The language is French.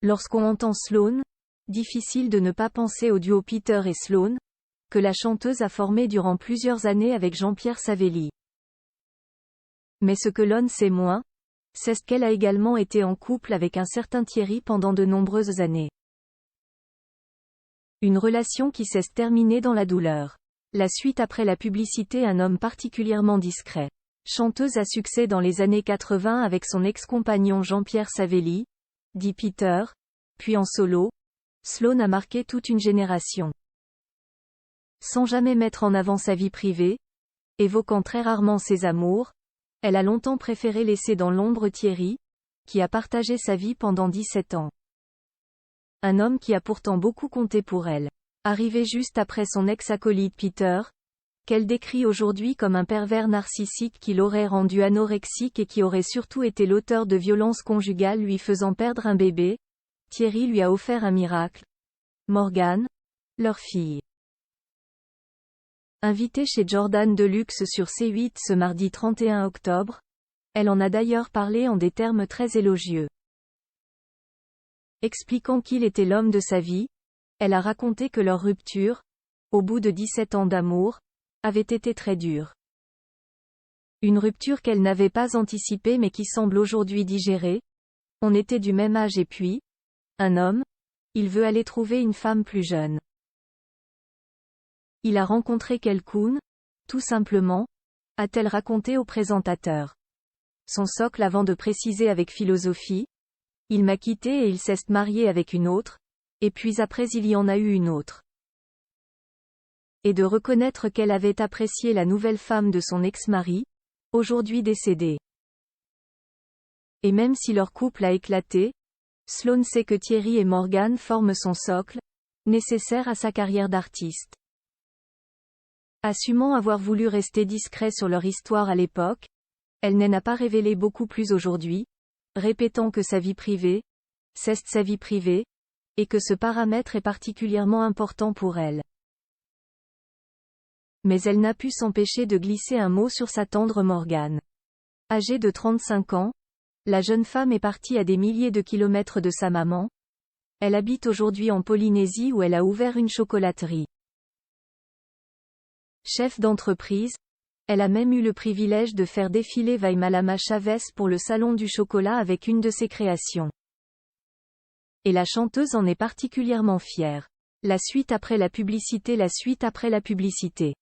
Lorsqu'on entend Sloan, difficile de ne pas penser au duo Peter et Sloan, que la chanteuse a formé durant plusieurs années avec Jean-Pierre Savelli. Mais ce que l'on sait moins, c'est qu'elle a également été en couple avec un certain Thierry pendant de nombreuses années. Une relation qui s'est terminée dans la douleur. La suite après la publicité. Un homme particulièrement discret. Chanteuse à succès dans les années 80 avec son ex-compagnon Jean-Pierre Savelli, dit Peter, puis en solo, Sloan a marqué toute une génération. Sans jamais mettre en avant sa vie privée, évoquant très rarement ses amours, elle a longtemps préféré laisser dans l'ombre Thierry, qui a partagé sa vie pendant 17 ans. Un homme qui a pourtant beaucoup compté pour elle. Arrivé juste après son ex-acolyte Peter, qu'elle décrit aujourd'hui comme un pervers narcissique qui l'aurait rendu anorexique et qui aurait surtout été l'auteur de violences conjugales lui faisant perdre un bébé, Thierry lui a offert un miracle. Morgane, leur fille. Invitée chez Jordan Deluxe sur C8 ce mardi 31 octobre, elle en a d'ailleurs parlé en des termes très élogieux. Expliquant qu'il était l'homme de sa vie, elle a raconté que leur rupture, au bout de 17 ans d'amour, avait été très dure. Une rupture qu'elle n'avait pas anticipée mais qui semble aujourd'hui digérée. On était du même âge et puis, un homme, il veut aller trouver une femme plus jeune. Il a rencontré quelqu'un, tout simplement, a-t-elle raconté au présentateur. Son socle avant de préciser avec philosophie. Il m'a quitté et il s'est marié avec une autre, et puis après il y en a eu une autre. Et de reconnaître qu'elle avait apprécié la nouvelle femme de son ex-mari, aujourd'hui décédé. Et même si leur couple a éclaté, Sloan sait que Thierry et Morgane forment son socle, nécessaire à sa carrière d'artiste. Assumant avoir voulu rester discret sur leur histoire à l'époque, elle n'a pas révélé beaucoup plus aujourd'hui, répétant que sa vie privée, c'est sa vie privée, et que ce paramètre est particulièrement important pour elle. Mais elle n'a pu s'empêcher de glisser un mot sur sa tendre Morgane. Âgée de 35 ans, la jeune femme est partie à des milliers de kilomètres de sa maman. Elle habite aujourd'hui en Polynésie où elle a ouvert une chocolaterie. Chef d'entreprise, elle a même eu le privilège de faire défiler Vaimalama Chavez pour le Salon du Chocolat avec une de ses créations. Et la chanteuse en est particulièrement fière. La suite après la publicité. La suite après la publicité.